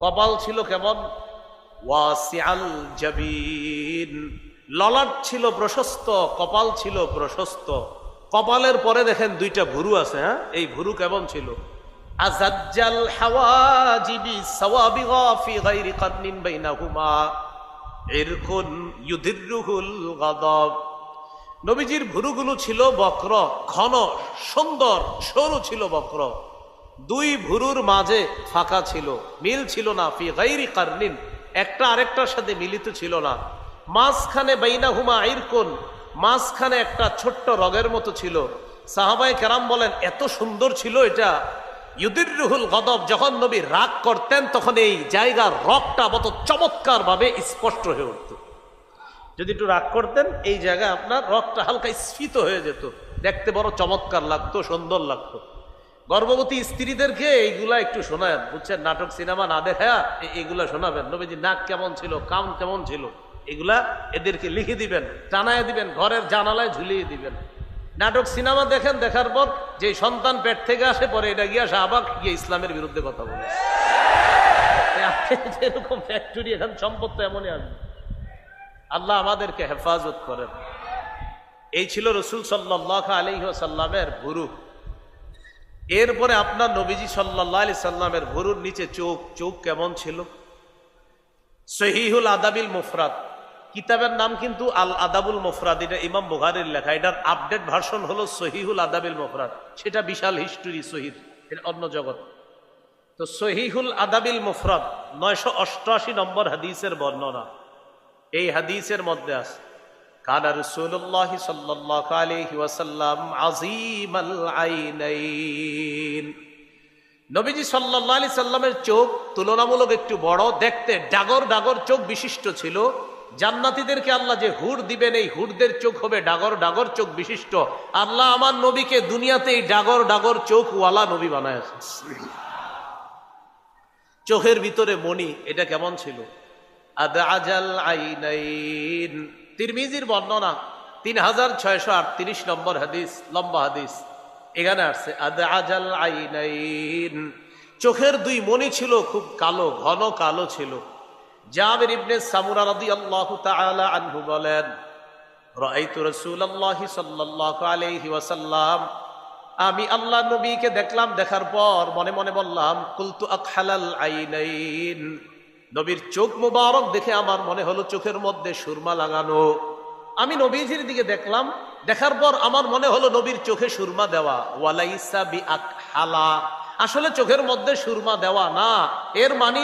কপাল ছিল কেমন? ওয়াসিআল জাবিন, ললাট ছিল প্রশস্ত, কপাল ছিল প্রশস্ত। কপালের পরে দেখেন দুইটা ভুরু আছে। হ্যাঁ, এই ভুরু কেমন ছিল? আজাজ্জাল হাওয়াজিবি সাওয়াবিগা ফি গায়রি কারনিন বাইনাহুমা ইরকুন ইউদিররুহুল গাদাব। নবীজির ভুরুগুলো ছিল বক্র, ঘন, সুন্দর, সরু ছিল বক্র। দুই ভুরুর মাঝে ফাঁকা ছিল, মিল ছিল না। ফি গায়রি কারনিন, একটা আরেকটার সাথে মিলিত ছিল না। মাঝখানে বাইনাহুমা ইরকুন, মাঝখানে একটা ছোট্ট রগের মতো ছিল। সাহাবায়ে কেরাম বলেন এত সুন্দর ছিল এটা। ইউদিররুহুল গাদাব, যখন নবী রাগ করতেন তখন এই জায়গার রগটা কত চমৎকার ভাবে স্পষ্ট হয়ে উঠত। যদি একটু রাগ করতেন এই জায়গায় আপনার রগটা হালকা স্ফীত হয়ে যেত, দেখতে বড় চমৎকার লাগতো, সুন্দর লাগতো। গর্ভবতী স্ত্রীদেরকে এইগুলা একটু শোনাবেন, বুঝছেন? নাটক সিনেমা না দেখা এইগুলা শোনাবেন। নবীজি নাক কেমন ছিল, কান কেমন ছিল, এগুলা এদেরকে লিখে দিবেন, টানায় দিবেন, ঘরের জানালায় ঝুলিয়ে দিবেন। নাটক সিনেমা দেখেন, দেখার পর যে সন্তান পেট থেকে আসে পরে এটা গিয়া শাহবাগ গিয়ে ইসলামের বিরুদ্ধে কথা বলে। যেরকম ফ্যাক্টরি এখন সম্পদ তো এমনই আসবে। আল্লাহ আমাদেরকে হেফাজত করেন। এই ছিল রাসূল সাল্লাল্লাহু আলাইহি ওয়াসাল্লামের ভুরু। এরপরে আপনার নবীজি সাল্লাল্লাহু আলাইহি সাল্লামের ভুরুর নিচে চোখ। চোখ কেমন ছিল? সহিহুল আদাবিল মুফরাদ কিতাবের নাম কিন্তু আল আদাবুল মুফরাদ, এটা ইমাম বুখারীর লেখা। এটার আপডেট ভার্সন হলো সহিহুল আদাবিল মুফরাদ। সেটা বিশাল হিস্টোরি, সহিহ, এটা অন্য জগৎ। তো সহিহুল আদাবিল মুফরাদ 988 নম্বর হাদিসের বর্ণনা। এই হাদিসের মধ্যে আছে কানা রাসূলুল্লাহ সাল্লাল্লাহু আলাইহি ওয়াসাল্লাম আযীমাল আইনাইন। নবীজি সাল্লাল্লাহু আলাইহি সাল্লামের চোখ তুলনামূলক একটু বড়, দেখতে ডাগর ডাগর চোখ বিশিষ্ট ছিল। জান্নাতীদেরকে আল্লাহ যে হুর দিবেন, এই হুরদের চোখ হবে ডাগর ডাগর চোখ বিশিষ্ট। আল্লাহ আমার নবীকে দুনিয়াতে এই ডাগর ডাগর চোখ ওয়ালা নবী বানায়েছে। চোখের ভিতরে মণি, এটা কেমন ছিল? আদআজাল আইনাইন। তিরমিজির বর্ণনা 3638 নম্বর হাদিস, লম্বা হাদিস। এখানে আসছে আদআজাল আইনাইন, চোখের দুই মণি ছিল খুব কালো, ঘন কালো ছিল। জাবির ইবনে সামুরা রাদিয়াল্লাহু তাআলা আনহু বলেন, রাআইতু রাসূলুল্লাহ সাল্লাল্লাহু আলাইহি ওয়াসাল্লাম, আমি আল্লাহ নবীকে দেখলাম, দেখার পর মনে মনে বললাম কুলতু আকহালাল আইনাইন, নবীর চোখ মুবারক দেখে আমার মনে হলো চোখের মধ্যে সুরমা লাগানো। আমি নবীজির দিকে দেখলাম, দেখার পর আমার মনে হলো নবীর চোখে সুরমা দেওয়া। ওয়ালাইসা বিআকহালা, আসলে চোখের মধ্যে সুরমা দেওয়া না। এর মানে